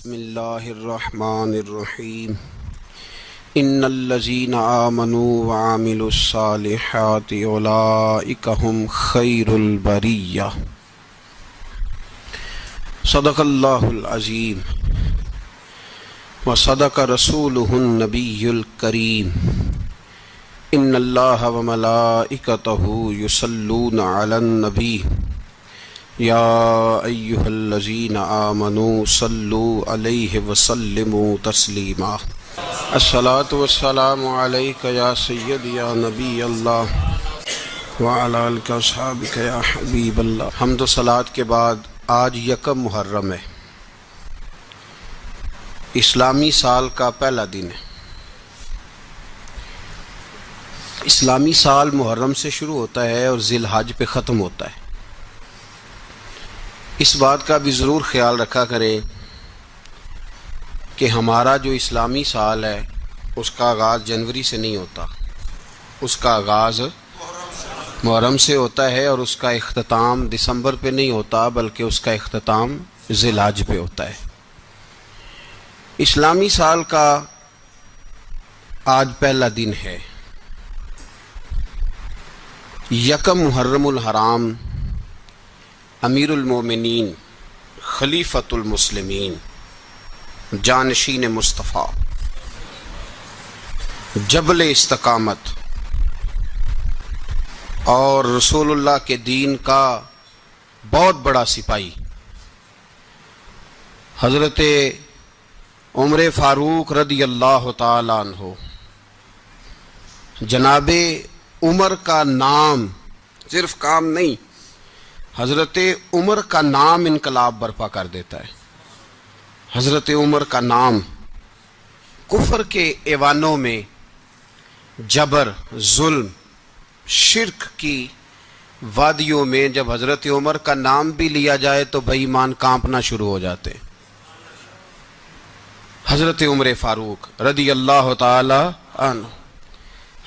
بسم اللہ الرحمن الرحیم ان الذین آمنوا وعملوا الصالحات اولئک هم خیر البریہ صدق اللہ العظیم وصدق رسولہ النبی الکریم ان اللہ وملائکتہ یصلون علی النبی یا ایہا الذین آمنوا صلوا علیہ وسلموا تسلیما الصلاۃ والسلام علیک یا سیدی یا نبی اللہ وعلی آلک واصحابک یا حبیب اللہ۔ حمد و صلاۃ کے بعد آج یکم محرم ہے، اسلامی سال کا پہلا دن ہے۔ اسلامی سال محرم سے شروع ہوتا ہے اور ذی الحج پہ ختم ہوتا ہے۔ اس بات کا بھی ضرور خیال رکھا کریں کہ ہمارا جو اسلامی سال ہے اس کا آغاز جنوری سے نہیں ہوتا، اس کا آغاز محرم سے ہوتا ہے اور اس کا اختتام دسمبر پہ نہیں ہوتا بلکہ اس کا اختتام ذی الحج پہ ہوتا ہے۔ اسلامی سال کا آج پہلا دن ہے، یکم محرم الحرام، امیر المومنین خلیفۃ المسلمین جانشین مصطفیٰ جبل استقامت اور رسول اللہ کے دین کا بہت بڑا سپاہی حضرت عمر فاروق رضی اللہ تعالیٰ عنہ، جناب عمر کا نام صرف کام نہیں، حضرت عمر کا نام انقلاب برپا کر دیتا ہے۔ حضرت عمر کا نام کفر کے ایوانوں میں جبر، ظلم، شرک کی وادیوں میں جب حضرت عمر کا نام بھی لیا جائے تو بے ایمان کانپنا شروع ہو جاتے ہیں۔ حضرت عمر فاروق رضی اللہ تعالی عنہ،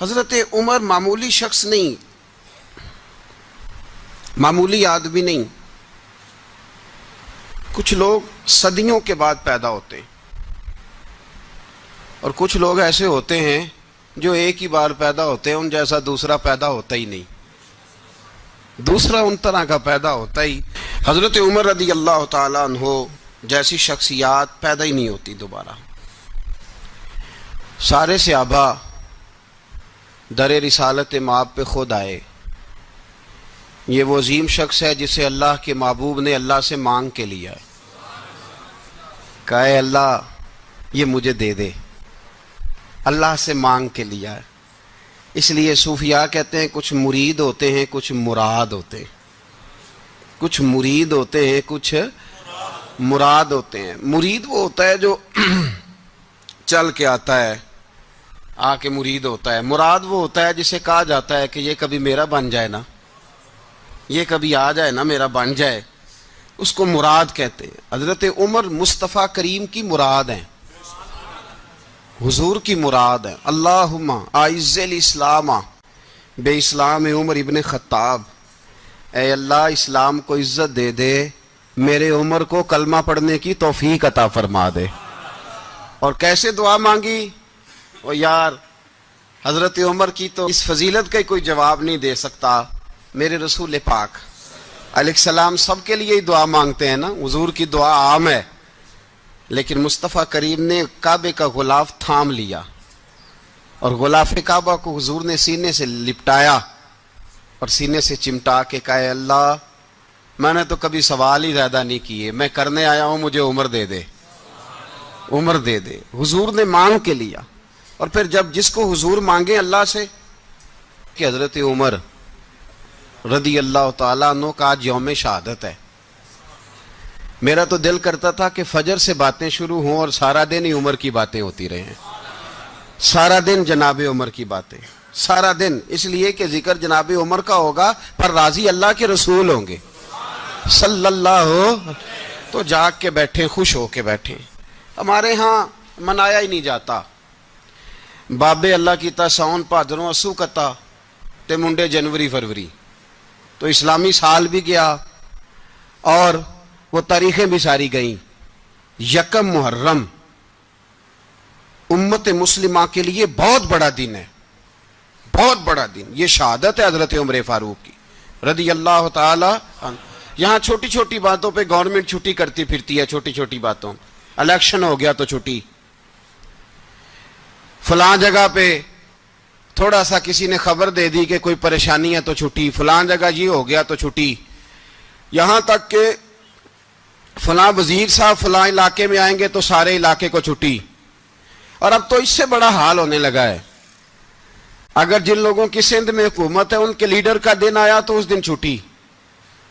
حضرت عمر معمولی شخص نہیں، معمولی آدمی نہیں۔ کچھ لوگ صدیوں کے بعد پیدا ہوتے ہیں اور کچھ لوگ ایسے ہوتے ہیں جو ایک ہی بار پیدا ہوتے ہیں، ان جیسا دوسرا پیدا ہوتا ہی نہیں، دوسرا ان طرح کا پیدا ہوتا ہی۔ حضرت عمر رضی اللہ تعالیٰ عنہ جیسی شخصیات پیدا ہی نہیں ہوتی دوبارہ۔ سارے صحابہ در رسالت مآب پہ خود آئے۔ یہ وہ عظیم شخص ہے جسے اللہ کے محبوب نے اللہ سے مانگ کے لیا ہے، کہا اے اللہ یہ مجھے دے دے، اللہ سے مانگ کے لیا ہے۔ اس لیے صوفیاء کہتے ہیں کچھ مرید ہوتے ہیں کچھ مراد ہوتے ہیں، کچھ مرید ہوتے ہیں کچھ مراد ہوتے ہیں۔ مرید وہ ہوتا ہے جو چل کے آتا ہے، آ کے مرید ہوتا ہے۔ مراد وہ ہوتا ہے جسے کہا جاتا ہے کہ یہ کبھی میرا بن جائے نا، یہ کبھی آ جائے نا، میرا بن جائے، اس کو مراد کہتے ہیں۔ حضرت عمر مصطفیٰ کریم کی مراد ہیں، حضور کی مراد ہیں۔ اللہم اعز الاسلام بے اسلام عمر ابن خطاب، اے اللہ اسلام کو عزت دے دے، میرے عمر کو کلمہ پڑھنے کی توفیق عطا فرما دے۔ اور کیسے دعا مانگی؟ او یار حضرت عمر کی تو اس فضیلت کا کوئی جواب نہیں دے سکتا، میرے رسول پاک علیہ السلام سب کے لیے ہی دعا مانگتے ہیں نا، حضور کی دعا عام ہے، لیکن مصطفیٰ کریم نے کعبے کا غلاف تھام لیا اور غلاف کعبہ کو حضور نے سینے سے لپٹایا اور سینے سے چمٹا کے کہا اے اللہ میں نے تو کبھی سوال ہی زیادہ نہیں کیے، میں کرنے آیا ہوں، مجھے عمر دے دے، عمر دے دے۔ حضور نے مانگ کے لیا۔ اور پھر جب جس کو حضور مانگے اللہ سے، کہ حضرت عمر رضی اللہ تعالیٰ عنہ کا آج یوم شہادت ہے، میرا تو دل کرتا تھا کہ فجر سے باتیں شروع ہوں اور سارا دن ہی عمر کی باتیں ہوتی رہیں، سارا دن جناب عمر کی باتیں، سارا دن، اس لیے کہ ذکر جناب عمر کا ہوگا پر راضی اللہ کے رسول ہوں گے صلی اللہ، تو جاگ کے بیٹھیں، خوش ہو کے بیٹھیں۔ ہمارے ہاں منایا ہی نہیں جاتا، بابے اللہ کی تا ساؤن بھادروں اسو کتا تے منڈے جنوری فروری، تو اسلامی سال بھی گیا اور وہ تاریخیں بھی ساری گئیں۔ یکم محرم امت مسلمہ کے لیے بہت بڑا دن ہے، بہت بڑا دن. یہ شہادت ہے حضرت عمر فاروق کی رضی اللہ تعالی عنہ. یہاں چھوٹی چھوٹی باتوں پہ گورنمنٹ چھٹی کرتی پھرتی ہے، چھوٹی چھوٹی باتوں. الیکشن ہو گیا تو چھٹی، فلاں جگہ پہ تھوڑا سا کسی نے خبر دے دی کہ کوئی پریشانی ہے تو چھٹی، فلاں جگہ یہ ہو گیا تو چھٹی. یہاں تک کہ فلاں وزیر صاحب فلاں علاقے میں آئیں گے تو سارے علاقے کو چھٹی. اور اب تو اس سے بڑا حال ہونے لگا ہے، اگر جن لوگوں کی سندھ میں حکومت ہے ان کے لیڈر کا دن آیا تو اس دن چھٹی،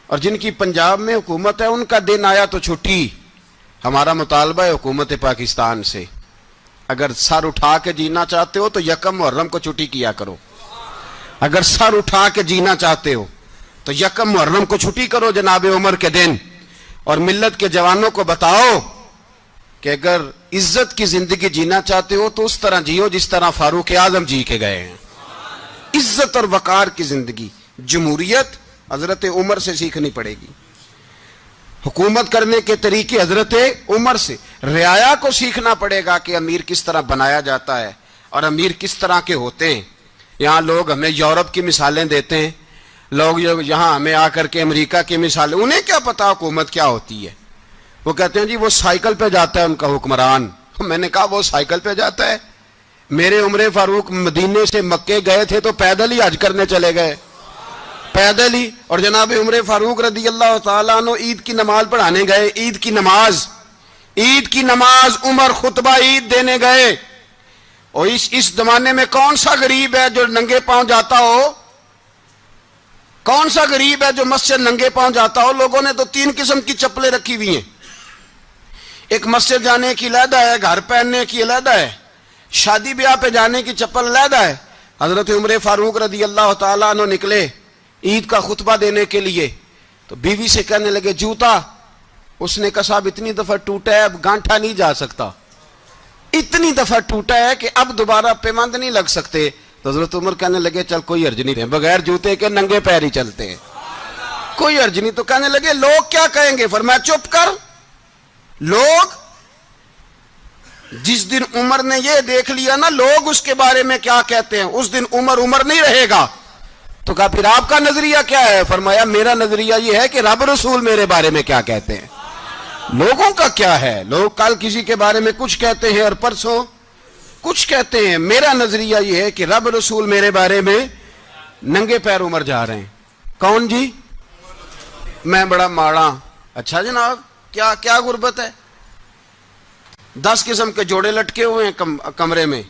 اور جن کی پنجاب میں حکومت ہے ان کا دن آیا تو چھٹی. ہمارا مطالبہ ہے حکومت پاکستان سے، اگر سر اٹھا کے جینا چاہتے ہو تو یکم محرم کو چھٹی کیا کرو. اگر سر اٹھا کے جینا چاہتے ہو تو یکم محرم کو چھٹی کرو جناب عمر کے دن. اور ملت کے جوانوں کو بتاؤ کہ اگر عزت کی زندگی جینا چاہتے ہو تو اس طرح جیو جس طرح فاروق اعظم جی کے گئے ہیں. عزت اور وقار کی زندگی. جمہوریت حضرت عمر سے سیکھنی پڑے گی، حکومت کرنے کے طریقے حضرت عمر سے. رعایا کو سیکھنا پڑے گا کہ امیر کس طرح بنایا جاتا ہے اور امیر کس طرح کے ہوتے ہیں. یہاں لوگ ہمیں یورپ کی مثالیں دیتے ہیں، لوگ یہاں ہمیں آ کر کے امریکہ کی مثالیں، انہیں کیا پتا حکومت کیا ہوتی ہے. وہ کہتے ہیں جی وہ سائیکل پہ جاتا ہے ان کا حکمران. میں نے کہا وہ سائیکل پہ جاتا ہے؟ میرے عمر فاروق مدینے سے مکے گئے تھے تو پیدل ہی حج کرنے چلے گئے، پیدل ہی. اور جناب عمر فاروق رضی اللہ تعالیٰ عنہ عید کی نماز پڑھانے گئے. عید کی نماز عمر خطبہ عید دینے گئے. اور اس زمانے میں کون سا غریب ہے جو ننگے پاؤں جاتا ہو؟ کون سا غریب ہے جو مسجد ننگے پاؤں جاتا ہو؟ لوگوں نے تو 3 قسم کی چپلیں رکھی ہوئی ہیں. ایک مسجد جانے کی علیحدہ ہے، گھر پہننے کی علیحدہ ہے، شادی بیاہ پہ جانے کی چپل علیحدہ ہے. حضرت عمر فاروق رضی اللہ تعالیٰ عنہ نکلے عید کا خطبہ دینے کے لیے تو بیوی سے کہنے لگے جوتا. اس نے کہا صاحب اتنی دفعہ ٹوٹا ہے اب گانٹھا نہیں جا سکتا، اتنی دفعہ ٹوٹا ہے کہ اب دوبارہ پیمند نہیں لگ سکتے. تو حضرت عمر کہنے لگے چل کوئی حرج نہیں، بغیر جوتے کے ننگے پیر ہی چلتے ہیں، کوئی حرج نہیں. تو کہنے لگے لوگ کیا کہیں گے؟ فرمایا چپ کر. لوگ جس دن عمر نے یہ دیکھ لیا نا لوگ اس کے بارے میں کیا کہتے ہیں، اس دن عمر نہیں رہے گا. تو کہا پھر آپ کا نظریہ کیا ہے؟ فرمایا میرا نظریہ یہ ہے کہ رب رسول میرے بارے میں کیا کہتے ہیں. لوگوں کا کیا ہے؟ لوگ کل کسی کے بارے میں کچھ کہتے ہیں اور پرسوں کچھ کہتے ہیں. میرا نظریہ یہ ہے کہ رب رسول میرے بارے میں ننگے پیر عمر جا رہے ہیں. کون جی؟ میں بڑا ماڑا. اچھا جناب کیا غربت ہے؟ 10 قسم کے جوڑے لٹکے ہوئے ہیں کمرے میں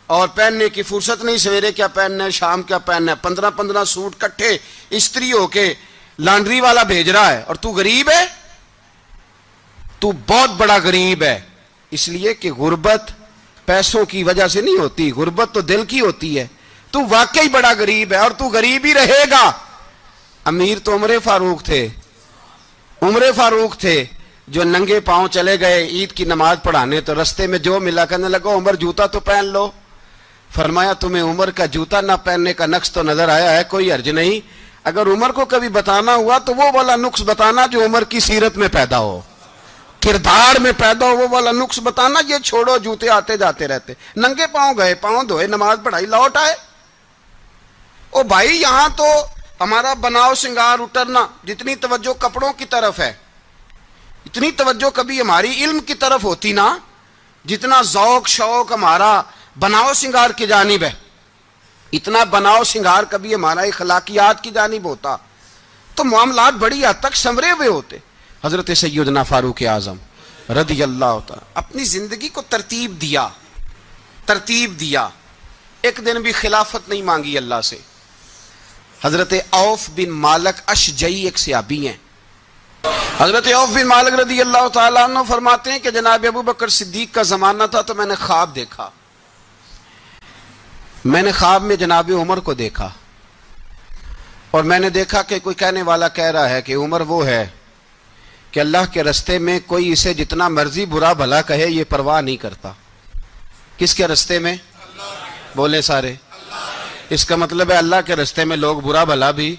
اور پہننے کی فرصت نہیں. سویرے کیا پہننا ہے، شام کیا پہننا ہے، 15 سوٹ کٹھے استری ہو کے لانڈری والا بھیج رہا ہے. اور تو غریب ہے، تو بہت بڑا غریب ہے. اس لیے کہ غربت پیسوں کی وجہ سے نہیں ہوتی، غربت تو دل کی ہوتی ہے. تو واقعی بڑا غریب ہے اور تو غریب ہی رہے گا. امیر تو عمر فاروق تھے جو ننگے پاؤں چلے گئے عید کی نماز پڑھانے. تو رستے میں جو ملا کہنے لگا عمر جوتا تو پہن لو. فرمایا تمہیں عمر کا جوتا نہ پہننے کا نقص تو نظر آیا ہے، کوئی حرج نہیں. اگر عمر کو کبھی بتانا ہوا تو وہ والا نقص بتانا جو عمر کی سیرت میں پیدا ہو، کردار میں پیدا ہو، وہ والا نقص بتانا. یہ چھوڑو جوتے آتے جاتے رہتے. ننگے پاؤں گئے، پاؤں دھوئے، نماز پڑھائی، لوٹ آئے. او بھائی یہاں تو ہمارا بناؤ سنگار اترنا، جتنی توجہ کپڑوں کی طرف ہے اتنی توجہ کبھی ہماری علم کی طرف ہوتی نا، جتنا ذوق شوق ہمارا بناؤ سنگار کی جانب ہے، اتنا بناؤ سنگار کبھی ہمارا اخلاقیات کی جانب ہوتا تو معاملات بڑی حد تک سنورے ہوئے ہوتے. حضرت سیدنا فاروق اعظم رضی اللہ تعالی اپنی زندگی کو ترتیب دیا. ایک دن بھی خلافت نہیں مانگی اللہ سے. حضرت عوف بن مالک اشجعی ایک صحابی ہیں. حضرت عوف بن مالک رضی اللہ تعالیٰ عنہ فرماتے ہیں کہ جناب ابو بکر صدیق کا زمانہ تھا تو میں نے خواب دیکھا. میں نے خواب میں جناب عمر کو دیکھا اور میں نے دیکھا کہ کوئی کہنے والا کہہ رہا ہے کہ عمر وہ ہے کہ اللہ کے رستے میں کوئی اسے جتنا مرضی برا بھلا کہے یہ پرواہ نہیں کرتا. کس کے رستے میں؟ بولے سارے. اس کا مطلب ہے اللہ کے رستے میں لوگ برا بھلا بھی.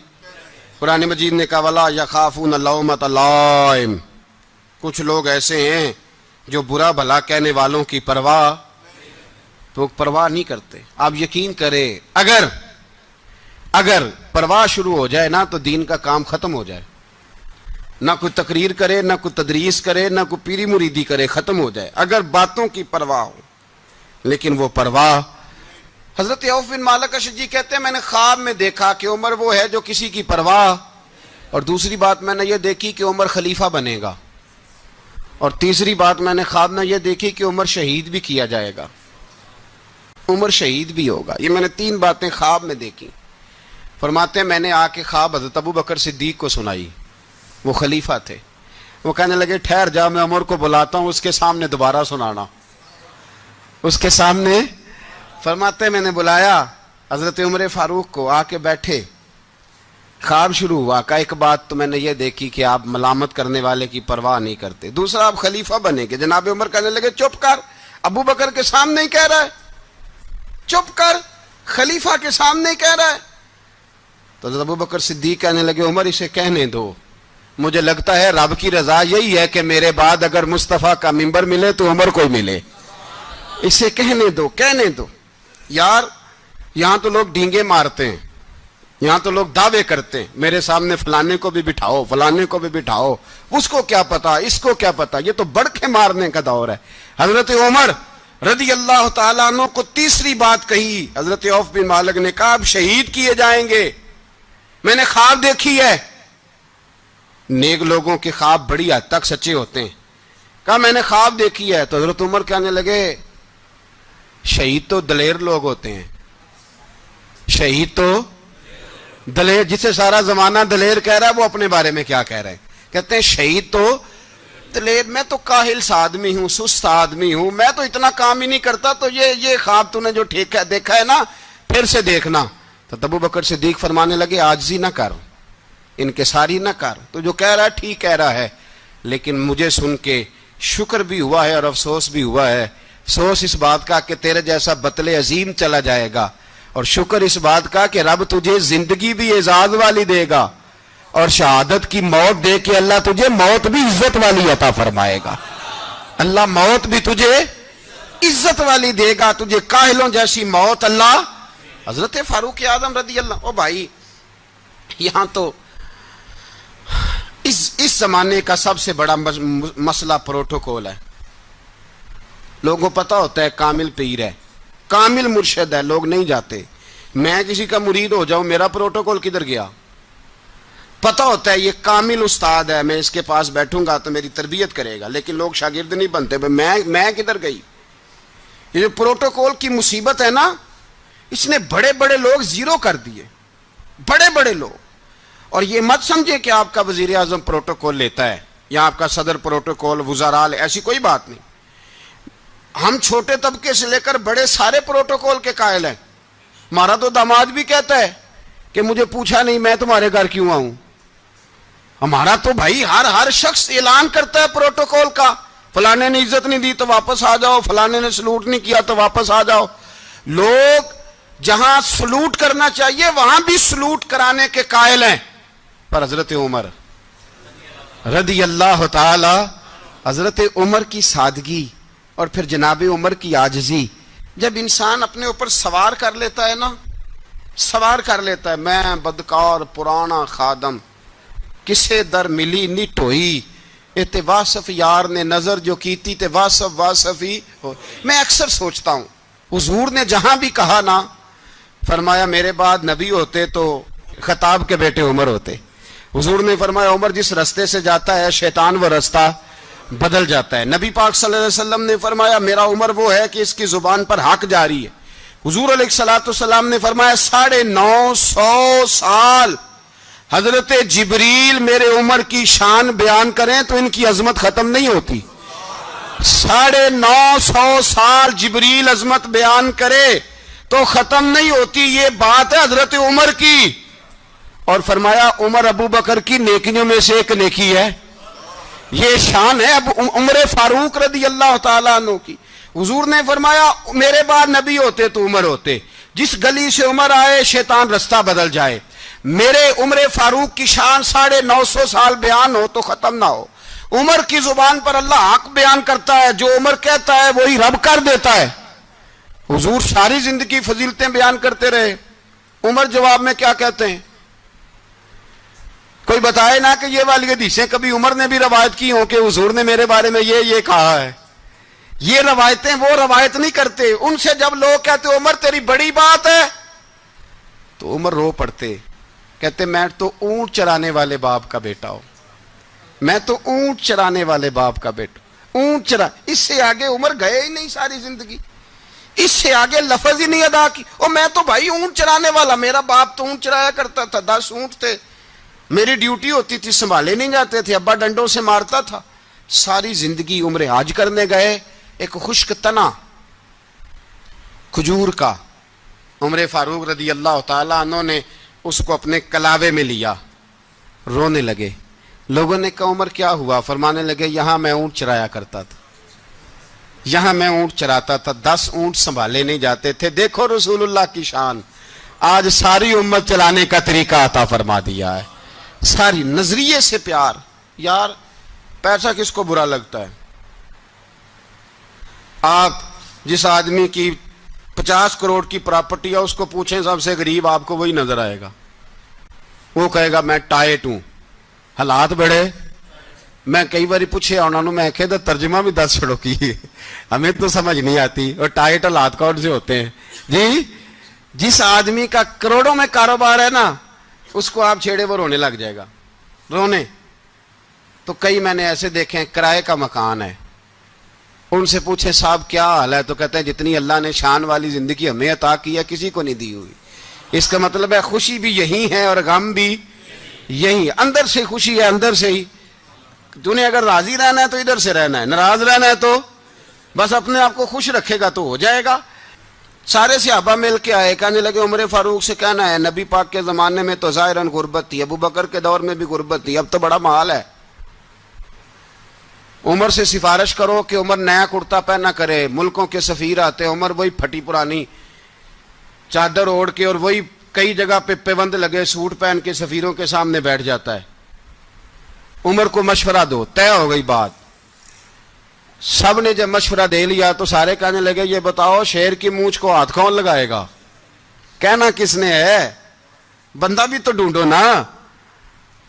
قرآن مجید نے کہا وَلَا يَخَافُونَ لَوْمَةَ لَائِمٍ. کچھ لوگ ایسے ہیں جو برا بھلا کہنے والوں کی پرواہ تو پرواہ نہیں کرتے. آپ یقین کریں اگر پرواہ شروع ہو جائے نا تو دین کا کام ختم ہو جائے. نہ کوئی تقریر کرے، نہ کوئی تدریس کرے، نہ کوئی پیری مریدی کرے، ختم ہو جائے اگر باتوں کی پرواہ ہو. لیکن وہ پرواہ، حضرت عوف بن مالک اشجعی کہتے ہیں میں نے خواب میں دیکھا کہ عمر وہ ہے جو کسی کی پرواہ، اور دوسری بات میں نے یہ دیکھی کہ عمر خلیفہ بنے گا، اور تیسری بات میں نے خواب میں یہ دیکھی کہ عمر شہید بھی کیا جائے گا، عمر شہید بھی ہوگا. یہ میں نے 3 باتیں خواب میں دیکھی. فرماتے ہیں میں نے آ کے خواب حضرت ابو بکر صدیق کو سنائی، وہ خلیفہ تھے. وہ کہنے لگے ٹھہر جا، میں عمر کو بلاتا ہوں، اس کے سامنے دوبارہ سنانا. اس کے سامنے، فرماتے ہیں میں نے بلایا حضرت عمر فاروق کو، آ کے بیٹھے، خواب شروع ہوا. کا ایک بات تو میں نے یہ دیکھی کہ آپ ملامت کرنے والے کی پرواہ نہیں کرتے، دوسرا آپ خلیفہ بنے گے. جناب عمر کہنے لگے چپ کر، ابو بکر کے سامنے ہی کہہ رہا ہے، چپ کر، خلیفہ کے سامنے ہی کہہ رہا ہے. تو حضرت ابو بکر صدیق کہنے لگے عمر اسے کہنے دو، مجھے لگتا ہے رب کی رضا یہی ہے کہ میرے بعد اگر مصطفیٰ کا منبر ملے تو عمر کو ہی ملے، اسے کہنے دو، کہنے دو. یار یہاں تو لوگ ڈینگے مارتے ہیں، یہاں تو لوگ دعوے کرتے ہیں میرے سامنے فلانے کو بھی بٹھاؤ، فلانے کو بھی بٹھاؤ، اس کو کیا پتا، اس کو کیا پتا. یہ تو بڑکے مارنے کا دور ہے. حضرت عمر رضی اللہ تعالیٰ عنہ کو تیسری بات کہی. حضرت عوف بن مالک نے کہا اب شہید کیے جائیں گے، میں نے خواب دیکھی ہے. نیک لوگوں کے خواب بڑی حد تک سچے ہوتے ہیں. کہا میں نے خواب دیکھی ہے. تو حضرت عمر کہنے لگے شہید تو دلیر لوگ ہوتے ہیں، شہید تو دلیر، جسے سارا زمانہ دلیر کہہ رہا ہے وہ اپنے بارے میں کیا کہہ رہے ہیں؟ کہتے ہیں شہید تو دلیر، میں تو کاہل سا آدمی ہوں، سست آدمی ہوں، میں تو اتنا کام ہی نہیں کرتا. تو یہ خواب تو نے جو دیکھا ہے نا پھر سے دیکھنا. تو ابو بکر صدیق فرمانے لگے عاجزی نہ کر، انکساری نہ کر، تو جو کہہ رہا ہے ٹھیک کہہ رہا ہے، لیکن مجھے سن کے شکر بھی ہوا ہے اور افسوس بھی ہوا ہے. افسوس اس بات کا کہ تیرے جیسا بطل عظیم چلا جائے گا، اور شکر اس بات کا کہ رب تجھے زندگی بھی اعزاز والی دے گا، اور شہادت کی موت دے کے اللہ تجھے موت بھی عزت والی عطا فرمائے گا. اللہ موت بھی تجھے عزت والی دے گا، تجھے کاہلوں جیسی موت اللہ. حضرت فاروق اعظم رضی اللہ، او بھائی یہاں تو اس زمانے کا سب سے بڑا مسئلہ پروٹوکول ہے. لوگوں کو پتا ہوتا ہے کامل پیر ہے، کامل مرشد ہے، لوگ نہیں جاتے. میں کسی کا مرید ہو جاؤں، میرا پروٹوکول کدھر گیا؟ پتا ہوتا ہے یہ کامل استاد ہے، میں اس کے پاس بیٹھوں گا تو میری تربیت کرے گا، لیکن لوگ شاگرد نہیں بنتے. میں کدھر گئی؟ یہ جو پروٹوکول کی مصیبت ہے نا، اس نے بڑے بڑے لوگ زیرو کر دیے، بڑے بڑے لوگ. اور یہ مت سمجھے کہ آپ کا وزیر اعظم پروٹوکول لیتا ہے یا آپ کا صدر پروٹوکول، وزراء، ایسی کوئی بات نہیں. ہم چھوٹے طبقے سے لے کر بڑے سارے پروٹوکول کے قائل ہیں. ہمارا تو داماد بھی کہتا ہے کہ مجھے پوچھا نہیں میں تمہارے گھر کیوں آؤں. ہمارا تو بھائی ہر شخص اعلان کرتا ہے پروٹوکول کا، فلانے نے عزت نہیں دی تو واپس آ جاؤ، فلانے نے سلوٹ نہیں کیا تو واپس آ جاؤ. لوگ جہاں سلوٹ کرنا چاہیے وہاں بھی سلوٹ کرانے کے قائل ہیں. پر حضرت عمر رضی اللہ تعالی، حضرت عمر کی سادگی اور پھر جناب عمر کی عاجزی، جب انسان اپنے اوپر سوار کر لیتا ہے نا، سوار کر لیتا ہے، میں بدکار پرانا خادم، کسے در ملی نی ٹوئی، تے واصف یار نے نظر جو کیتی تے واصف ہی ہو. میں اکثر سوچتا ہوں حضور نے جہاں بھی کہا نا، فرمایا میرے بعد نبی ہوتے تو خطاب کے بیٹے عمر ہوتے. حضور نے فرمایا عمر جس رستے سے جاتا ہے شیطان وہ رستہ بدل جاتا ہے. نبی پاک صلی اللہ علیہ وسلم نے فرمایا میرا عمر وہ ہے کہ اس کی زبان پر حق جاری ہے. حضور علیہ الصلوۃ والسلام نے فرمایا 950 سال حضرت جبریل میرے عمر کی شان بیان کریں تو ان کی عظمت ختم نہیں ہوتی. 950 سال جبریل عظمت بیان کرے تو ختم نہیں ہوتی. یہ بات ہے حضرت عمر کی. اور فرمایا عمر ابو بکر کی نیکیوں میں سے ایک نیکی ہے. یہ شان ہے اب عمر فاروق رضی اللہ تعالیٰ عنہ کی. حضور نے فرمایا میرے بعد نبی ہوتے تو عمر ہوتے. جس گلی سے عمر آئے شیطان رستہ بدل جائے. میرے عمر فاروق کی شان 950 سال بیان ہو تو ختم نہ ہو. عمر کی زبان پر اللہ حق بیان کرتا ہے، جو عمر کہتا ہے وہی رب کر دیتا ہے۔ حضور ساری زندگی فضیلتیں بیان کرتے رہے، عمر جواب میں کیا کہتے ہیں؟ کوئی بتائے نا کہ یہ والی حدیثیں کبھی عمر نے بھی روایت کی ہوں کہ حضور نے میرے بارے میں یہ کہا ہے۔ یہ روایتیں وہ روایت نہیں کرتے، ان سے جب لوگ کہتے عمر تیری بڑی بات ہے تو عمر رو پڑتے، کہتے میں تو اونٹ چرانے والے باپ کا بیٹا ہوں، میں تو اونٹ چرانے والے باپ کا بیٹا، اونٹ چرا۔ اس سے آگے عمر گئے ہی نہیں ساری زندگی، اس سے آگے لفظ ہی نہیں ادا کی۔ اور میں تو بھائی اونٹ چرانے والا، میرا باپ تو اونٹ چرایا کرتا تھا، 10 اونٹ تھے، میری ڈیوٹی ہوتی تھی، سنبھالے نہیں جاتے تھے، ابا ڈنڈوں سے مارتا تھا۔ ساری زندگی عمر حج کرنے گئے، ایک خشک تنا کھجور کا عمر فاروق رضی اللہ تعالیٰ عنہ نے اس کو اپنے کلاوے میں لیا، رونے لگے۔ لوگوں نے کہا عمر کیا ہوا؟ فرمانے لگے یہاں میں اونٹ چرایا کرتا تھا، یہاں میں اونٹ چراتا تھا، 10 اونٹ سنبھالے نہیں جاتے تھے۔ دیکھو رسول اللہ کی شان، آج ساری امت چلانے کا طریقہ عطا فرما دیا ہے، ساری نظریے سے پیار۔ یار پیسہ کس کو برا لگتا ہے؟ آپ جس آدمی کی 50 کروڑ کی پراپرٹی ہے اس کو پوچھیں سب سے غریب، آپ کو وہی نظر آئے گا، وہ کہے گا میں ٹائٹ ہوں، حالات بڑے۔ میں کئی باری پوچھے انہوں نے، میں کہتا ترجمہ بھی 10 چھڑوں کی، ہمیں تو سمجھ نہیں آتی، اور ٹائٹ حالات کون سے ہوتے ہیں جی؟ جس آدمی کا کروڑوں میں کاروبار ہے نا، اس کو آپ چھیڑے وہ رونے لگ جائے گا، رونے۔ تو کئی میں نے ایسے دیکھے ہیں کرائے کا مکان ہے، ان سے پوچھے صاحب کیا حال ہے، تو کہتے ہیں جتنی اللہ نے شان والی زندگی ہمیں عطا کی ہے کسی کو نہیں دی ہوئی۔ اس کا مطلب ہے خوشی بھی یہی ہے اور غم بھی یہی، اندر سے خوشی ہے، اندر سے ہی۔ تو نے اگر راضی رہنا ہے تو ادھر سے رہنا ہے، ناراض رہنا ہے تو بس اپنے آپ کو خوش رکھے گا تو ہو جائے گا۔ سارے صحابہ مل کے آئے، کہنے لگے عمر فاروق سے کہنا ہے نبی پاک کے زمانے میں تو ظاہراً غربت تھی، ابو بکر کے دور میں بھی غربت تھی، اب تو بڑا محال ہے۔ عمر سے سفارش کرو کہ عمر نیا کرتا پہنا کرے، ملکوں کے سفیر آتے، عمر وہی پھٹی پرانی چادر اوڑھ کے اور وہی کئی جگہ پہ پیوند لگے سوٹ پہن کے سفیروں کے سامنے بیٹھ جاتا ہے۔ عمر کو مشورہ دو، طے ہو گئی بات۔ سب نے جب مشورہ دے لیا تو سارے کہنے لگے یہ بتاؤ شیر کی مونچھ کو ہاتھ کون لگائے گا؟ کہنا کس نے ہے؟ بندہ بھی تو ڈھونڈو نا۔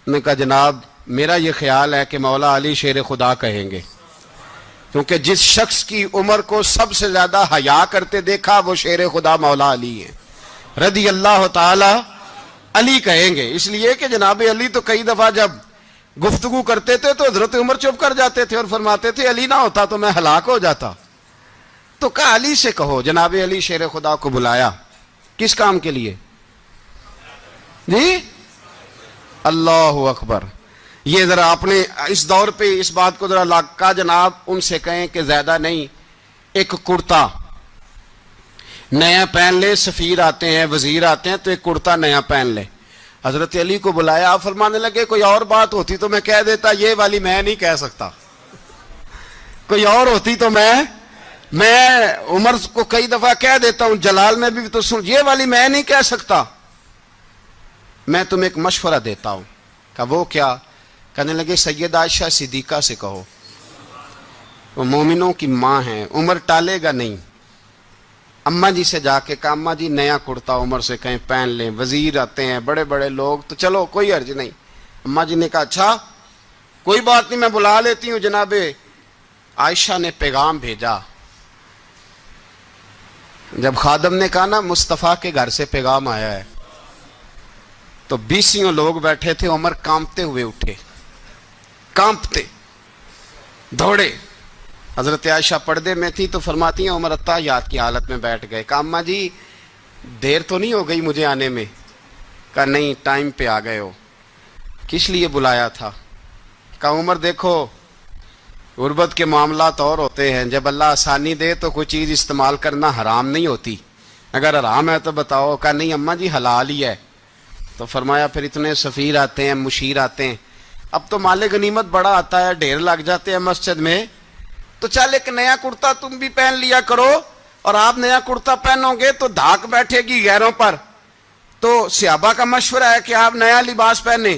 نے کہا جناب میرا یہ خیال ہے کہ مولا علی شیر خدا کہیں گے، کیونکہ جس شخص کی عمر کو سب سے زیادہ حیا کرتے دیکھا وہ شیر خدا مولا علی ہیں رضی اللہ تعالی علی کہیں گے۔ اس لیے کہ جناب علی تو کئی دفعہ جب گفتگو کرتے تھے تو حضرت عمر چپ کر جاتے تھے اور فرماتے تھے علی نہ ہوتا تو میں ہلاک ہو جاتا۔ تو کہا علی سے کہو۔ جناب علی شیر خدا کو بلایا، کس کام کے لیے جی؟ اللہ اکبر۔ یہ ذرا اپنے اس دور پہ اس بات کو ذرا لاکا جناب ان سے کہیں کہ زیادہ نہیں، ایک کرتا نیا پہن لے، سفیر آتے ہیں وزیر آتے ہیں تو ایک کرتا نیا پہن لے۔ حضرت علی کو بلایا، آپ فرمانے لگے کوئی اور بات ہوتی تو میں کہہ دیتا، یہ والی میں نہیں کہہ سکتا، کوئی اور ہوتی تو میں عمر کو کئی دفعہ کہہ دیتا ہوں، جلال میں بھی تو سن، یہ والی میں نہیں کہہ سکتا، میں تمہیں ایک مشورہ دیتا ہوں۔ کہا وہ کیا؟ کہنے لگے سید عائشہ صدیقہ سے کہو، وہ مومنوں کی ماں ہیں، عمر ٹالے گا نہیں۔ اماں جی سے جا کے کہا اماں جی نیا کرتا عمر سے کہیں پہن لیں، وزیر آتے ہیں بڑے بڑے لوگ تو چلو کوئی حرج نہیں۔ اماں جی نے کہا اچھا کوئی بات نہیں میں بلا لیتی ہوں۔ جناب عائشہ نے پیغام بھیجا، جب خادم نے کہا نا مصطفیٰ کے گھر سے پیغام آیا ہے تو 20 لوگ بیٹھے تھے، عمر کانپتے ہوئے اٹھے، کانپتے دوڑے۔ حضرت عائشہ پردے میں تھی تو فرماتی ہیں عمر اتحیات کی حالت میں بیٹھ گئے۔ کہا اماں جی دیر تو نہیں ہو گئی مجھے آنے میں؟ کہا نہیں ٹائم پہ آ گئے ہو۔ کس لیے بلایا تھا؟ کہا عمر دیکھو غربت کے معاملات اور ہوتے ہیں، جب اللہ آسانی دے تو کوئی چیز استعمال کرنا حرام نہیں ہوتی، اگر حرام ہے تو بتاؤ۔ کہا نہیں اماں جی حلال ہی ہے۔ تو فرمایا پھر اتنے سفیر آتے ہیں مشیر آتے ہیں، اب تو مال غنیمت بڑا آتا ہے، ڈھیر لگ جاتے ہیں مسجد میں، تو چل ایک نیا کرتا تم بھی پہن لیا کرو، اور آپ نیا کرتا پہنو گے تو دھاک بیٹھے گی غیروں پر، تو صحابہ کا مشورہ ہے کہ آپ نیا لباس پہنیں۔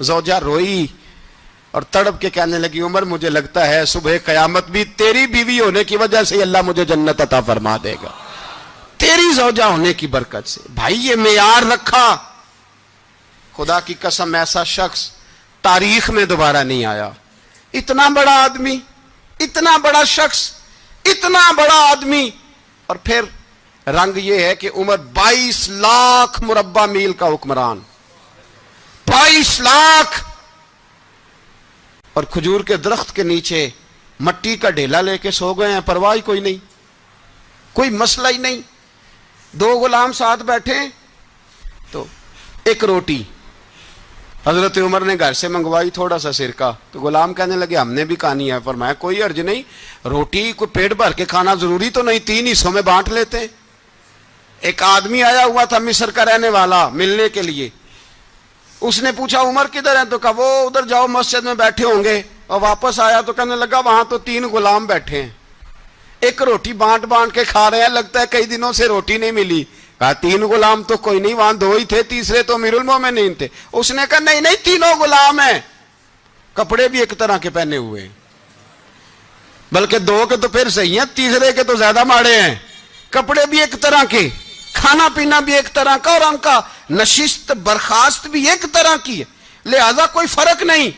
زوجہ روئی اور تڑپ کے کہنے لگی عمر مجھے لگتا ہے صبح قیامت بھی تیری بیوی ہونے کی وجہ سے اللہ مجھے جنت عطا فرما دے گا، تیری زوجہ ہونے کی برکت سے۔ بھائی یہ معیار رکھا، خدا کی قسم ایسا شخص تاریخ میں دوبارہ نہیں آیا۔ اتنا بڑا آدمی، اتنا بڑا شخص، اتنا بڑا آدمی، اور پھر رنگ یہ ہے کہ عمر 22 لاکھ مربع میل کا حکمران، 22 لاکھ، اور کھجور کے درخت کے نیچے مٹی کا ڈھیلا لے کے سو گئے ہیں، پرواہ کوئی نہیں، کوئی مسئلہ ہی نہیں۔ 2 غلام ساتھ بیٹھے تو ایک روٹی حضرت عمر نے گھر سے منگوائی، تھوڑا سا سرکہ، تو غلام کہنے لگے ہم نے بھی کھانی ہے۔ فرمایا کوئی حرج نہیں، روٹی کو پیٹ بھر کے کھانا ضروری تو نہیں، 3 حصوں میں بانٹ لیتے ہیں۔ ایک آدمی آیا ہوا تھا مصر کا رہنے والا ملنے کے لیے، اس نے پوچھا عمر کدھر ہیں؟ تو کہا وہ ادھر جاؤ مسجد میں بیٹھے ہوں گے، اور واپس آیا تو کہنے لگا وہاں تو 3 غلام بیٹھے ہیں، ایک روٹی بانٹ بانٹ کے کھا رہے ہیں، لگتا ہے کئی دنوں سے روٹی نہیں ملی۔ کہا 3 غلام تو کوئی نہیں، وہاں 2 ہی تھے، تیسرے تو امیر المومنین تھے۔ اس نے کہا نہیں نہیں، 3 غلام ہیں، کپڑے بھی ایک طرح کے پہنے ہوئے ہیں، بلکہ 2 کے تو پھر صحیح ہیں، تیسرے کے تو زیادہ ماڑے ہیں، کپڑے بھی ایک طرح کے، کھانا پینا بھی ایک طرح کا، اور ان کا نشست برخاست بھی ایک طرح کی ہے، لہذا کوئی فرق نہیں۔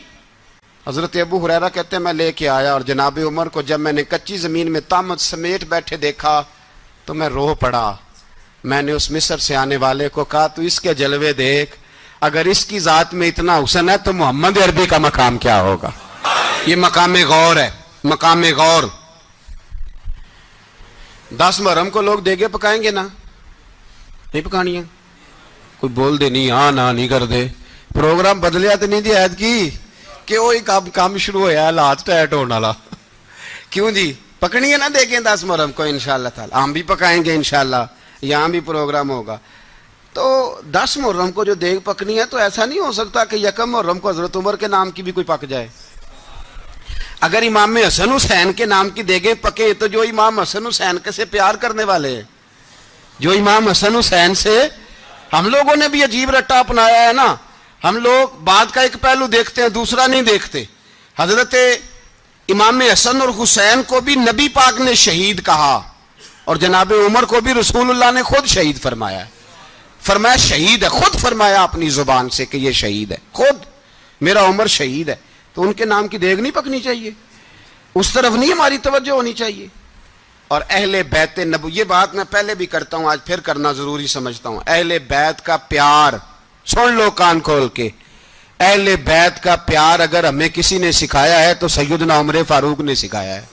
حضرت ابو ہریرہ کہتے ہیں میں لے کے آیا، اور جناب عمر کو جب میں نے کچی زمین میں تامت سمیٹ بیٹھے دیکھا تو میں رو پڑا۔ میں نے اس مصر سے آنے والے کو کہا تو اس کے جلوے دیکھ، اگر اس کی ذات میں اتنا حسن ہے تو محمد عربی کا مقام کیا ہوگا؟ یہ مقام غور ہے، مقام غور۔ 10 محرم کو لوگ دیگے پکائیں گے نا؟ نہیں پکانی ہے؟ کوئی بول دے نہیں، ہاں نہ نہیں کر دے، پروگرام بدلیا تو نہیں دی عید کی کہ وہی کام شروع ہوا ہے، لات ٹائٹ ہونے والا۔ کیوں جی پکنی ہے نا دیکھیں 10 محرم کو انشاءاللہ تعالی، ہم بھی پکائیں گے انشاءاللہ، یہاں بھی پروگرام ہوگا۔ تو 10 محرم کو جو دیگ پکنی ہے تو ایسا نہیں ہو سکتا کہ 1 محرم کو حضرت عمر کے نام کی بھی کوئی پک جائے۔ اگر امام حسن حسین کے نام کی دیگیں پکے تو جو امام حسن حسین سے پیار کرنے والے ہیں، جو امام حسن حسین سے، ہم لوگوں نے بھی عجیب رٹا اپنایا ہے نا، ہم لوگ بات کا ایک پہلو دیکھتے ہیں دوسرا نہیں دیکھتے۔ حضرت امام حسن اور حسین کو بھی نبی پاک نے شہید کہا، اور جناب عمر کو بھی رسول اللہ نے خود شہید فرمایا، فرمایا شہید ہے، خود فرمایا اپنی زبان سے کہ یہ شہید ہے، خود میرا عمر شہید ہے۔ تو ان کے نام کی دیگ نہیں پکنی چاہیے، اس طرف نہیں ہماری توجہ ہونی چاہیے۔ اور اہل بیت نبو، یہ بات میں پہلے بھی کرتا ہوں، آج پھر کرنا ضروری سمجھتا ہوں، اہل بیت کا پیار، سن لو کان کھول کے، اہل بیت کا پیار اگر ہمیں کسی نے سکھایا ہے تو سیدنا عمر فاروق نے سکھایا ہے۔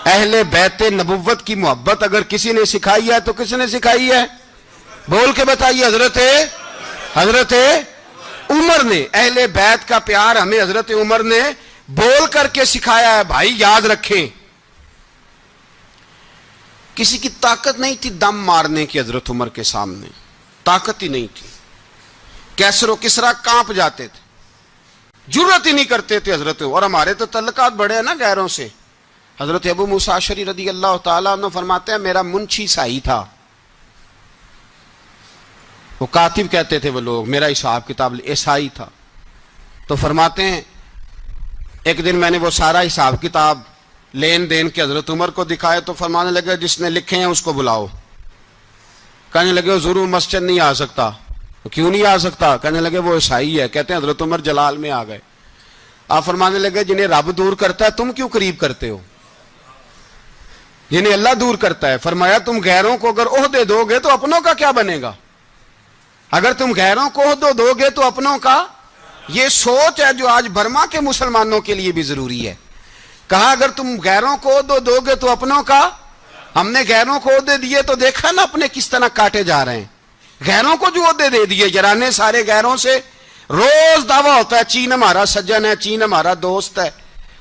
اہل بیت نبوت کی محبت اگر کسی نے سکھائی ہے تو کس نے سکھائی ہے؟ بول کے بتائیے، حضرت عمر نے۔ اہل بیت کا پیار ہمیں حضرت عمر نے بول کر کے سکھایا ہے۔ بھائی یاد رکھیں، کسی کی طاقت نہیں تھی دم مارنے کی حضرت عمر کے سامنے، طاقت ہی نہیں تھی، کیسر و کسرا کانپ جاتے تھے، جرأت ہی نہیں کرتے تھے حضرت۔ اور ہمارے تو تعلقات بڑے ہیں نا غیروں سے۔ حضرت ابو موسیٰ اشعری رضی اللہ تعالیٰ عنہ فرماتے ہیں میرا منشی سائی تھا، وہ کاتب کہتے تھے وہ لوگ، میرا حساب کتاب عیسائی تھا۔ تو فرماتے ہیں ایک دن میں نے وہ سارا حساب کتاب لین دین کے حضرت عمر کو دکھائے تو فرمانے لگے جس نے لکھے ہیں اس کو بلاؤ۔ کہنے لگے حضور مسجد نہیں آ سکتا۔ کیوں نہیں آ سکتا؟ کہنے لگے وہ عیسائی ہے۔ کہتے ہیں حضرت عمر جلال میں آ گئے۔ آپ فرمانے لگے جنہیں رب دور کرتا ہے تم کیوں قریب کرتے ہو؟ جنہیں اللہ دور کرتا ہے۔ فرمایا تم غیروں کو اگر عہدے دو گے تو اپنوں کا کیا بنے گا؟ اگر تم غیروں کو عہدے دو گے تو اپنوں کا، یہ سوچ ہے جو آج برما کے مسلمانوں کے لیے بھی ضروری ہے۔ کہا اگر تم غیروں کو عہدے دو گے تو اپنوں کا۔ ہم نے غیروں کو عہدے دیے تو دیکھا نا اپنے کس طرح کاٹے جا رہے ہیں۔ غیروں کو جو عہدے دے دیے، یرانے سارے غیروں سے روز دعویٰ ہوتا ہے چین ہمارا سجن ہے، چین ہمارا دوست ہے۔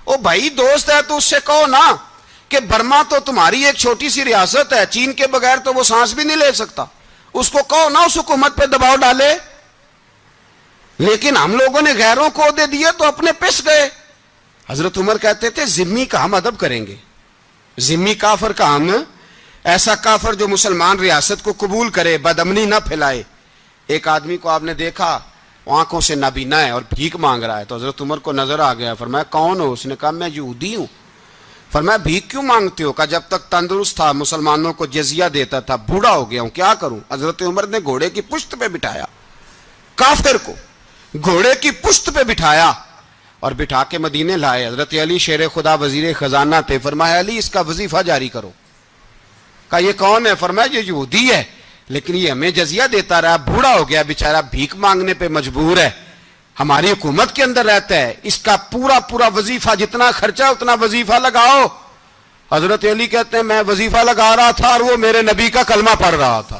او بھائی دوست ہے تو اس سے کہو نا کہ برما تو تمہاری ایک چھوٹی سی ریاست ہے، چین کے بغیر تو وہ سانس بھی نہیں لے سکتا، اس کو کہو نا اس حکومت پہ دباؤ ڈالے۔ لیکن ہم لوگوں نے غیروں کو عہدے دیے تو اپنے پس گئے۔ حضرت عمر کہتے تھے ذمی کا ہم ادب کریں گے، ذمی کافر کا ہم، ایسا کافر جو مسلمان ریاست کو قبول کرے، بدامنی نہ پھیلائے۔ ایک آدمی کو آپ نے دیکھا آنکھوں سے نابینا ہے اور بھیک مانگ رہا ہے. تو حضرت عمر کو نظر آ گیا. فرمایا کون ہو؟ اس نے کہا میں یہودی ہوں. فرمایا بھیک کیوں مانگتے ہو؟ کہا جب تک تندرست تھا مسلمانوں کو جزیہ دیتا تھا, بوڑھا ہو گیا ہوں کیا کروں. حضرت عمر نے گھوڑے کی پشت پہ بٹھایا, کافر کو گھوڑے کی پشت پہ بٹھایا اور بٹھا کے مدینے لائے. حضرت علی شیر خدا وزیر خزانہ تھے. فرمایا علی اس کا وظیفہ جاری کرو. کہا یہ کون ہے؟ فرمایا یہ یہودی ہے لیکن یہ ہمیں جزیہ دیتا رہا, بوڑھا ہو گیا بیچارہ, بھیک مانگنے پہ مجبور ہے, ہماری حکومت کے اندر رہتا ہے, اس کا پورا وظیفہ جتنا خرچہ اتنا وظیفہ لگاؤ. حضرت علی کہتے ہیں میں وظیفہ لگا رہا تھا اور وہ میرے نبی کا کلمہ پڑھ رہا تھا,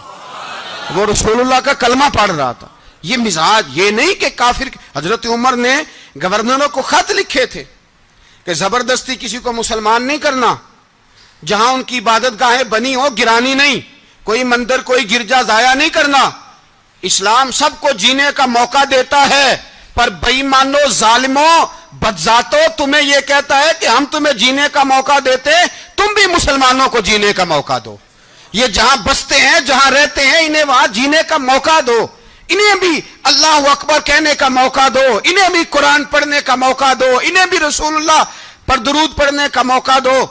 وہ رسول اللہ کا کلمہ پڑھ رہا تھا. یہ مزاج, یہ نہیں کہ کافر. حضرت عمر نے گورنروں کو خط لکھے تھے کہ زبردستی کسی کو مسلمان نہیں کرنا, جہاں ان کی عبادت گاہیں بنی ہو گرانی نہیں, کوئی مندر کوئی گرجا ضائع نہیں کرنا. اسلام سب کو جینے کا موقع دیتا ہے, پر بے ایمانو ظالموں بدذاتوں تمہیں یہ کہتا ہے کہ ہم تمہیں جینے کا موقع دیتے, تم بھی مسلمانوں کو جینے کا موقع دو. یہ جہاں بستے ہیں جہاں رہتے ہیں انہیں وہاں جینے کا موقع دو, انہیں بھی اللہ اکبر کہنے کا موقع دو, انہیں بھی قرآن پڑھنے کا موقع دو, انہیں بھی رسول اللہ پر درود پڑھنے کا موقع دو.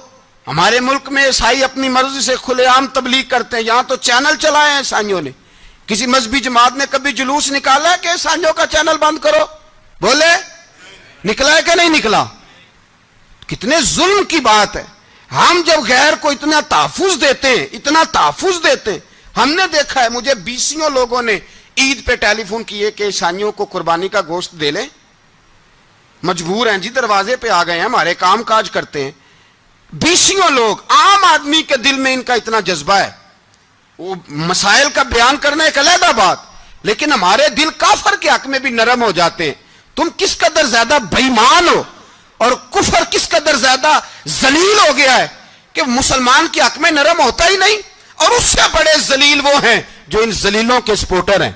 ہمارے ملک میں عیسائی اپنی مرضی سے کھلے عام تبلیغ کرتے ہیں. یہاں تو چینل چلائے ہیں عیسائیوں نے. کسی مذہبی جماعت نے کبھی جلوس نکالا ہے کہ عیسائیوں کا چینل بند کرو؟ بولے نکلا ہے کہ نہیں نکلا؟ کتنے ظلم کی بات ہے. ہم جب غیر کو اتنا تحفظ دیتے ہیں, اتنا تحفظ دیتے ہیں. ہم نے دیکھا ہے, مجھے بیسیوں لوگوں نے عید پہ ٹیلی فون کیے کہ عیسائیوں کو قربانی کا گوشت دے لیں, مجبور ہیں جی, دروازے پہ آ گئے ہیں, ہمارے کام کاج کرتے ہیں. بیسیوں لوگ, عام آدمی کے دل میں ان کا اتنا جذبہ ہے, وہ مسائل کا بیان کرنا ایک علیحدہ بات, لیکن ہمارے دل کافر کے حق میں بھی نرم ہو جاتے ہیں. تم کس قدر زیادہ بے ایمان ہو اور کفر کس قدر زیادہ ذلیل ہو گیا ہے کہ مسلمان کے حق میں نرم ہوتا ہی نہیں. اور اس سے بڑے ذلیل وہ ہیں جو ان ذلیلوں کے سپورٹر ہیں,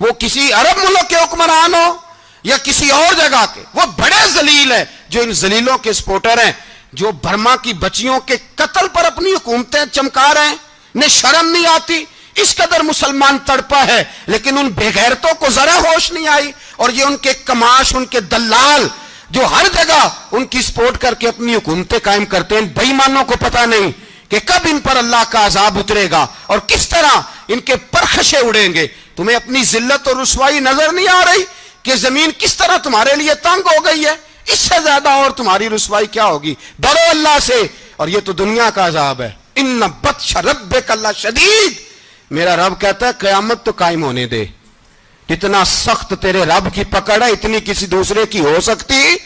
وہ کسی عرب ملک کے حکمران ہو یا کسی اور جگہ کے, وہ بڑے ذلیل ہیں جو ان ذلیلوں کے سپورٹر ہیں, جو برما کی بچیوں کے قتل پر اپنی حکومتیں چمکا رہے ہیں. انہیں شرم نہیں آتی, اس قدر مسلمان تڑپا ہے, لیکن ان بے غیرتوں کو ذرا ہوش نہیں آئی. اور یہ ان کے کماش, ان کے دلال جو ہر جگہ ان کی سپورٹ کر کے اپنی حکومتیں قائم کرتے ہیں, بے ایمانوں کو پتہ نہیں کہ کب ان پر اللہ کا عذاب اترے گا اور کس طرح ان کے پرخشے اڑیں گے. تمہیں اپنی ذلت اور رسوائی نظر نہیں آ رہی کہ زمین کس طرح تمہارے لیے تنگ ہو گئی ہے؟ اس سے زیادہ اور تمہاری رسوائی کیا ہوگی؟ ڈرو اللہ سے. اور یہ تو دنیا کا عذاب ہے. ان بطش ربک لشدید, میرا رب کہتا ہے قیامت تو قائم ہونے دے. اتنا سخت تیرے رب کی پکڑ ہے, اتنی کسی دوسرے کی ہو سکتی؟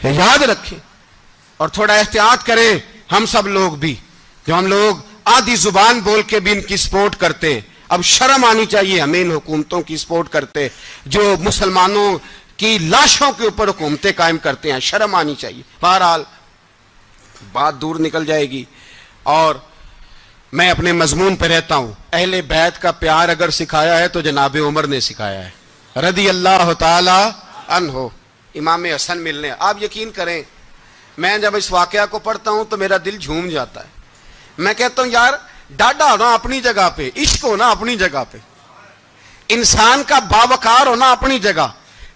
یاد رکھیں اور تھوڑا احتیاط کریں. ہم سب لوگ بھی, جو ہم لوگ آدھی زبان بول کے بھی ان کی سپورٹ کرتے ہیں, اب شرم آنی چاہیے ہمیں ان حکومتوں کی سپورٹ کرتے جو مسلمانوں کی لاشوں کے اوپر حکومتیں قائم کرتے ہیں. شرم آنی چاہیے. بہرحال بات دور نکل جائے گی اور میں اپنے مضمون پہ رہتا ہوں. اہل بیت کا پیار اگر سکھایا ہے تو جناب عمر نے سکھایا ہے رضی اللہ تعالی عنہ. امام حسن ملنے, آپ یقین کریں میں جب اس واقعہ کو پڑھتا ہوں تو میرا دل جھوم جاتا ہے. میں کہتا ہوں یار ڈاڈا ہونا اپنی جگہ پہ, عشق ہونا اپنی جگہ پہ, انسان کا باوقار ہونا اپنی جگہ.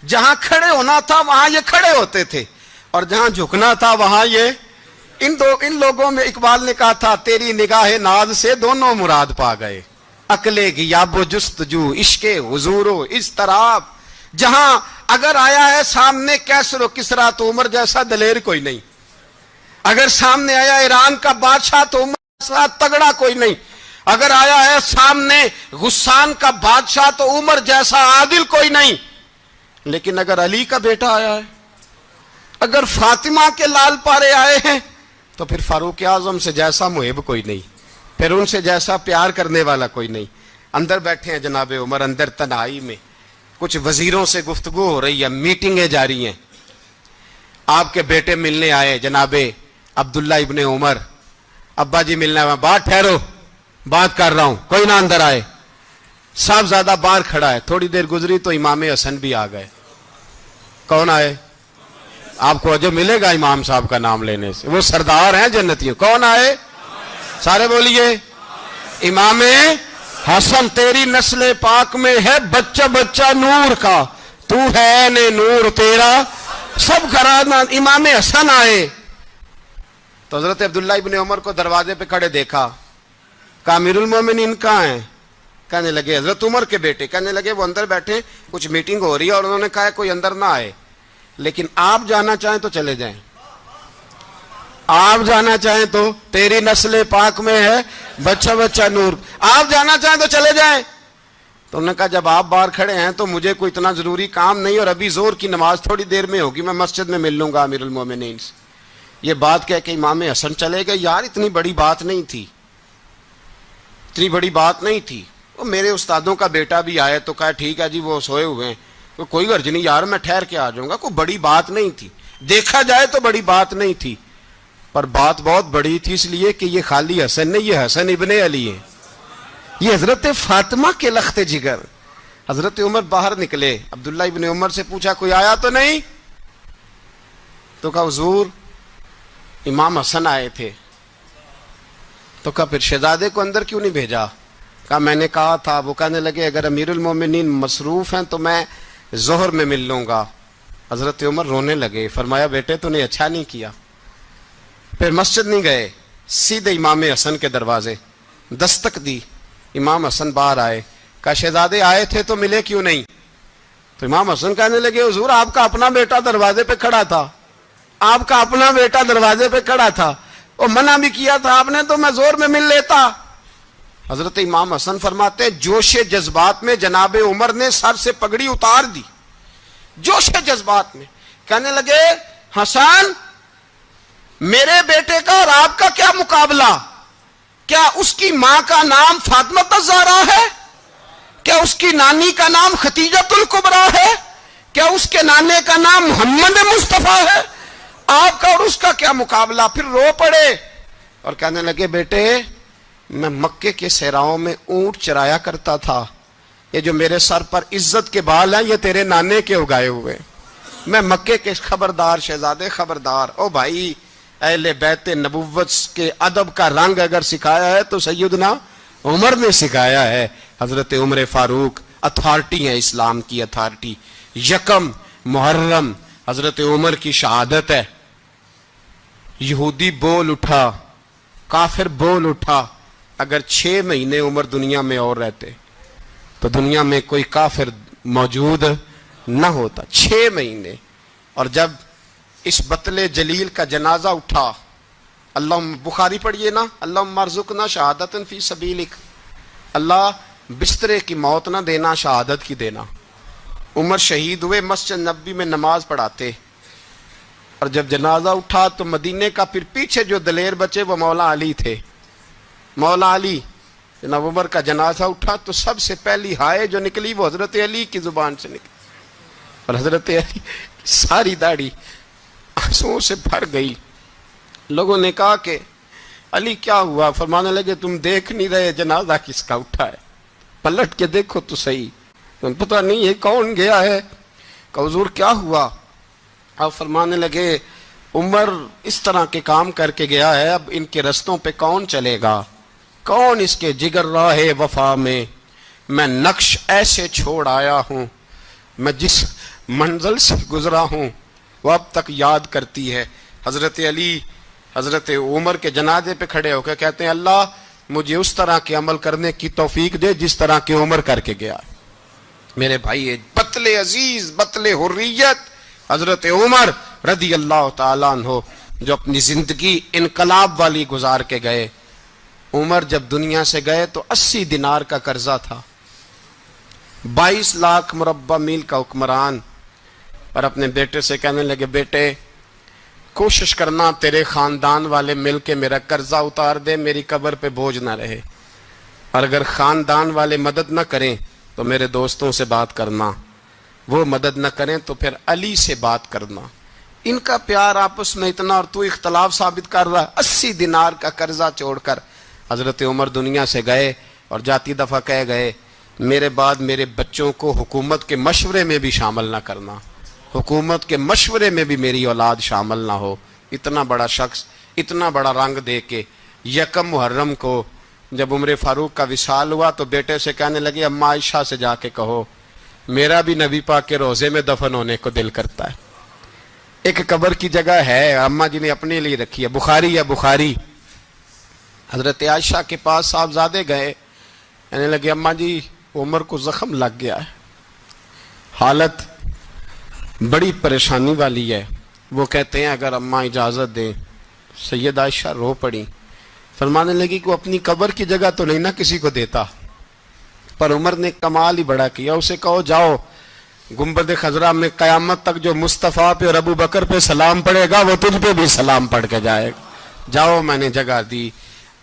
جہاں کھڑے ہونا تھا وہاں یہ کھڑے ہوتے تھے اور جہاں جھکنا تھا وہاں یہ. ان لوگوں میں اقبال نے کہا تھا تیری نگاہ ناز سے دونوں مراد پا گئے, عقلے کی یاب و جستجو, عشق حضور و اضطراب. جہاں اگر آیا ہے سامنے کیسر و کسرا تو عمر جیسا دلیر کوئی نہیں, اگر سامنے آیا ایران کا بادشاہ تو عمر جیسا تگڑا کوئی نہیں, اگر آیا ہے سامنے غسان کا بادشاہ تو عمر جیسا عادل کوئی نہیں. لیکن اگر علی کا بیٹا آیا ہے, اگر فاطمہ کے لال پارے آئے ہیں تو پھر فاروق اعظم سے جیسا محب کوئی نہیں, پھر ان سے جیسا پیار کرنے والا کوئی نہیں. اندر بیٹھے ہیں جناب عمر, اندر تنہائی میں کچھ وزیروں سے گفتگو ہو رہی ہے, میٹنگیں جاری ہیں. آپ کے بیٹے ملنے آئے جناب عبداللہ ابن عمر, ابا جی ملنے آئے. بات ٹھہرو, بات کر رہا ہوں, کوئی نہ اندر آئے. صاحبزادہ باہر کھڑا ہے. تھوڑی دیر گزری تو امام حسن بھی آ گئے. کون آئے؟ آپ کو جو ملے گا امام صاحب کا نام لینے سے, وہ سردار ہیں جنتیوں. کون آئے؟ سارے بولیے امام حسن. تیری نسل پاک میں ہے بچہ بچہ نور کا, تو ہے نے نور تیرا سب گھرانا. امام حسن آئے تو حضرت عبداللہ ابن عمر کو دروازے پہ کھڑے دیکھا. کہا امیر المومنین کہاں ہیں؟ کہنے لگے حضرت عمر کے بیٹے. کہنے لگے وہ اندر بیٹھے, کچھ میٹنگ ہو رہی ہے, اور انہوں نے کہا کوئی اندر نہ آئے, لیکن آپ جانا چاہیں تو چلے جائیں. آپ جانا چاہیں تو, تیری نسل پاک میں ہے بچہ بچہ نور, آپ جانا چاہیں تو چلے جائیں. تو انہوں نے کہا جب آپ باہر کھڑے ہیں تو مجھے کوئی اتنا ضروری کام نہیں, اور ابھی زور کی نماز تھوڑی دیر میں ہوگی, میں مسجد میں مل لوں گا امیر المومنین سے. یہ بات کہہ کہ امام حسن چلے گئے. یار اتنی بڑی بات نہیں تھی, اتنی بڑی بات نہیں تھی. وہ میرے استادوں کا بیٹا بھی آئے تو کہا ٹھیک ہے جی وہ سوئے ہوئے ہیں, کوئی غرض نہیں یار, میں ٹھہر کے آ جاؤں گا. کوئی بڑی بات نہیں تھی, دیکھا جائے تو بڑی بات نہیں تھی, پر بات بہت بڑی تھی, اس لیے کہ یہ خالی حسن نہیں, یہ حسن ابن علی ہے, یہ حضرت فاطمہ کے لخت جگر. حضرت عمر باہر نکلے, عبداللہ ابن عمر سے پوچھا کوئی آیا تو نہیں؟ تو کہا حضور امام حسن آئے تھے. تو کہا پھر شہزادے کو اندر کیوں نہیں بھیجا؟ کہا میں نے کہا تھا. وہ کہنے لگے اگر امیر المومنین مصروف ہیں تو میں ظہر میں مل لوں گا. حضرت عمر رونے لگے, فرمایا بیٹے تو نے اچھا نہیں کیا. پھر مسجد نہیں گئے, سیدھے امام حسن کے دروازے دستک دی. امام حسن باہر آئے, کہا شہزادے آئے تھے تو ملے کیوں نہیں؟ تو امام حسن کہنے لگے حضور آپ کا اپنا بیٹا دروازے پہ کھڑا تھا, آپ کا اپنا بیٹا دروازے پہ کھڑا تھا, اور منع بھی کیا تھا آپ نے, تو میں زور میں مل لیتا. حضرت امام حسن فرماتے جوش جذبات میں جناب عمر نے سر سے پگڑی اتار دی, جوش جذبات میں. کہنے لگے حسن میرے بیٹے کا اور آپ کا کیا مقابلہ؟ کیا اس کی ماں کا نام فاطمہ الزہرا ہے؟ کیا اس کی نانی کا نام خدیجۃ الکبریٰ ہے؟ کیا اس کے نانے کا نام محمد مصطفیٰ ہے؟ آپ کا اور اس کا کیا مقابلہ؟ پھر رو پڑے اور کہنے لگے بیٹے میں مکے کے صحراؤں میں اونٹ چرایا کرتا تھا, یہ جو میرے سر پر عزت کے بال ہیں یہ تیرے نانے کے اگائے ہوئے. میں مکے کے خبردار شہزادے خبردار. او بھائی اہل بیت نبوت کے ادب کا رنگ اگر سکھایا ہے تو سیدنا عمر نے سکھایا ہے. حضرت عمر فاروق اتھارٹی ہیں, اسلام کی اتھارٹی. یکم محرم حضرت عمر کی شہادت ہے. یہودی بول اٹھا, کافر بول اٹھا, اگر 6 مہینے عمر دنیا میں اور رہتے تو دنیا میں کوئی کافر موجود نہ ہوتا. 6 مہینے. اور جب اس بطل جلیل کا جنازہ اٹھا, اللہ بخاری پڑھیے نا, اللہم ارزقنا شہادت فی سبیلک, اللہ بسترے کی موت نہ دینا, شہادت کی دینا. عمر شہید ہوئے, مسجد نبوی میں نماز پڑھاتے, اور جب جنازہ اٹھا تو مدینے کا پھر پیچھے جو دلیر بچے وہ مولا علی تھے. مولا علی, جناب عمر کا جنازہ اٹھا تو سب سے پہلی ہائے جو نکلی وہ حضرت علی کی زبان سے نکلی, اور حضرت علی ساری داڑھی آنسوؤں سے بھر گئی. لوگوں نے کہا کہ علی کیا ہوا؟ فرمانے لگے تم دیکھ نہیں رہے جنازہ کس کا اٹھا ہے, پلٹ کے دیکھو تو صحیح, تم پتہ نہیں یہ کون گیا ہے. کہ حضور کیا ہوا؟ آپ فرمانے لگے عمر اس طرح کے کام کر کے گیا ہے, اب ان کے رستوں پہ کون چلے گا؟ کون اس کے جگر راہ وفا میں؟ میں نقش ایسے چھوڑ آیا ہوں, میں جس منزل سے گزرا ہوں وہ اب تک یاد کرتی ہے. حضرت علی حضرت عمر کے جنازے پہ کھڑے ہو کے کہتے ہیں اللہ مجھے اس طرح کے عمل کرنے کی توفیق دے جس طرح کے عمر کر کے گیا. میرے بھائی بطل عزیز, بطل حریت حضرت عمر رضی اللہ تعالیٰ عنہ, جو اپنی زندگی انقلاب والی گزار کے گئے. عمر جب دنیا سے گئے تو 80 دینار کا قرضہ تھا, 22 لاکھ مربع میل کا حکمران. اور اپنے بیٹے سے کہنے لگے بیٹے کوشش کرنا تیرے خاندان والے مل کے میرا قرضہ اتار دے, میری قبر پہ بوجھ نہ رہے, اور اگر خاندان والے مدد نہ کریں تو میرے دوستوں سے بات کرنا, وہ مدد نہ کریں تو پھر علی سے بات کرنا. ان کا پیار آپس میں اتنا, اور تو اختلاف ثابت کر رہا. 80 دینار کا قرضہ چھوڑ کر حضرت عمر دنیا سے گئے, اور جاتی دفعہ کہہ گئے میرے بعد میرے بچوں کو حکومت کے مشورے میں بھی شامل نہ کرنا, حکومت کے مشورے میں بھی میری اولاد شامل نہ ہو. اتنا بڑا شخص اتنا بڑا رنگ دے کے یکم محرم کو جب عمر فاروق کا وصال ہوا تو بیٹے سے کہنے لگے اماں عائشہ سے جا کے کہو میرا بھی نبی پاک کے روزے میں دفن ہونے کو دل کرتا ہے. ایک قبر کی جگہ ہے اماں جی نے اپنے لیے رکھی ہے, بخاری. حضرت عائشہ کے پاس صاحبزادے گئے, کہنے لگے اماں جی عمر کو زخم لگ گیا ہے, حالت بڑی پریشانی والی ہے. وہ کہتے ہیں اگر اماں اجازت دیں. سید عائشہ رو پڑی, فرمانے لگی کہ وہ اپنی قبر کی جگہ تو نہیں نہ کسی کو دیتا, پر عمر نے کمال ہی بڑا کیا. اسے کہو جاؤ گنبد خضرا میں قیامت تک جو مصطفیٰ پہ اور ابو بکر پہ سلام پڑے گا وہ تجھ پہ بھی سلام پڑھ کے جائے گا. جاؤ میں نے جگہ دی.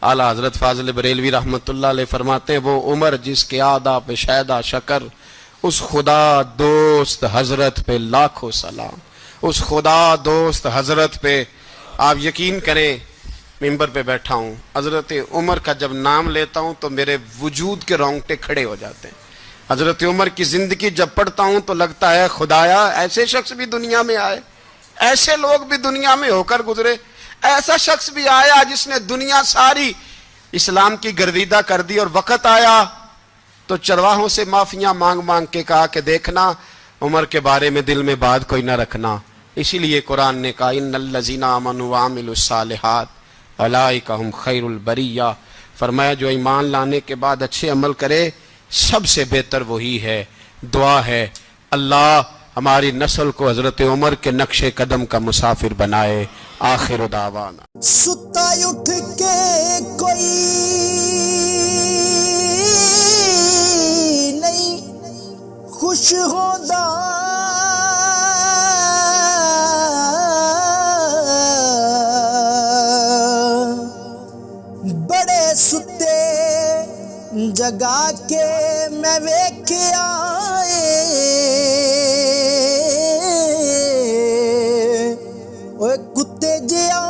اعلیٰ حضرت فاضل بریلوی رحمۃ اللہ علیہ فرماتے ہیں وہ عمر جس کے آدھا پہ شیدا شکر, اس خدا دوست حضرت پہ لاکھوں سلام. اس خدا دوست حضرت پہ آپ یقین کریں, ممبر پہ بیٹھا ہوں, حضرت عمر کا جب نام لیتا ہوں تو میرے وجود کے رونگٹے کھڑے ہو جاتے ہیں. حضرت عمر کی زندگی جب پڑھتا ہوں تو لگتا ہے خدایا ایسے شخص بھی دنیا میں آئے, ایسے لوگ بھی دنیا میں ہو کر گزرے, ایسا شخص بھی آیا جس نے دنیا ساری اسلام کی گرویدہ کر دی, اور وقت آیا تو چرواہوں سے معافیاں مانگ مانگ کے کہا کہ دیکھنا عمر کے بارے میں دل میں بات کوئی نہ رکھنا. اسی لیے قرآن نے کہا ان الذین آمنوا وعملوا الصالحات اولئک ھم خیر البریہ. فرمایا جو ایمان لانے کے بعد اچھے عمل کرے سب سے بہتر وہی ہے. دعا ہے اللہ ہماری نسل کو حضرت عمر کے نقش قدم کا مسافر بنائے. آخر دعوانا. ستا اٹھ کے کوئی نہیں خوش ہوندا, بڑے ستے جگا کے میں ویکھیا اوے کتے جیا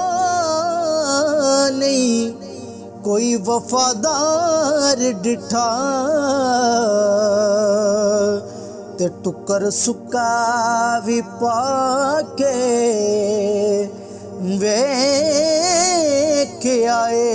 نہیں کوئی وفادار ڈٹھا, تے ٹکر سکا بھی پا کے ویکھ آئے.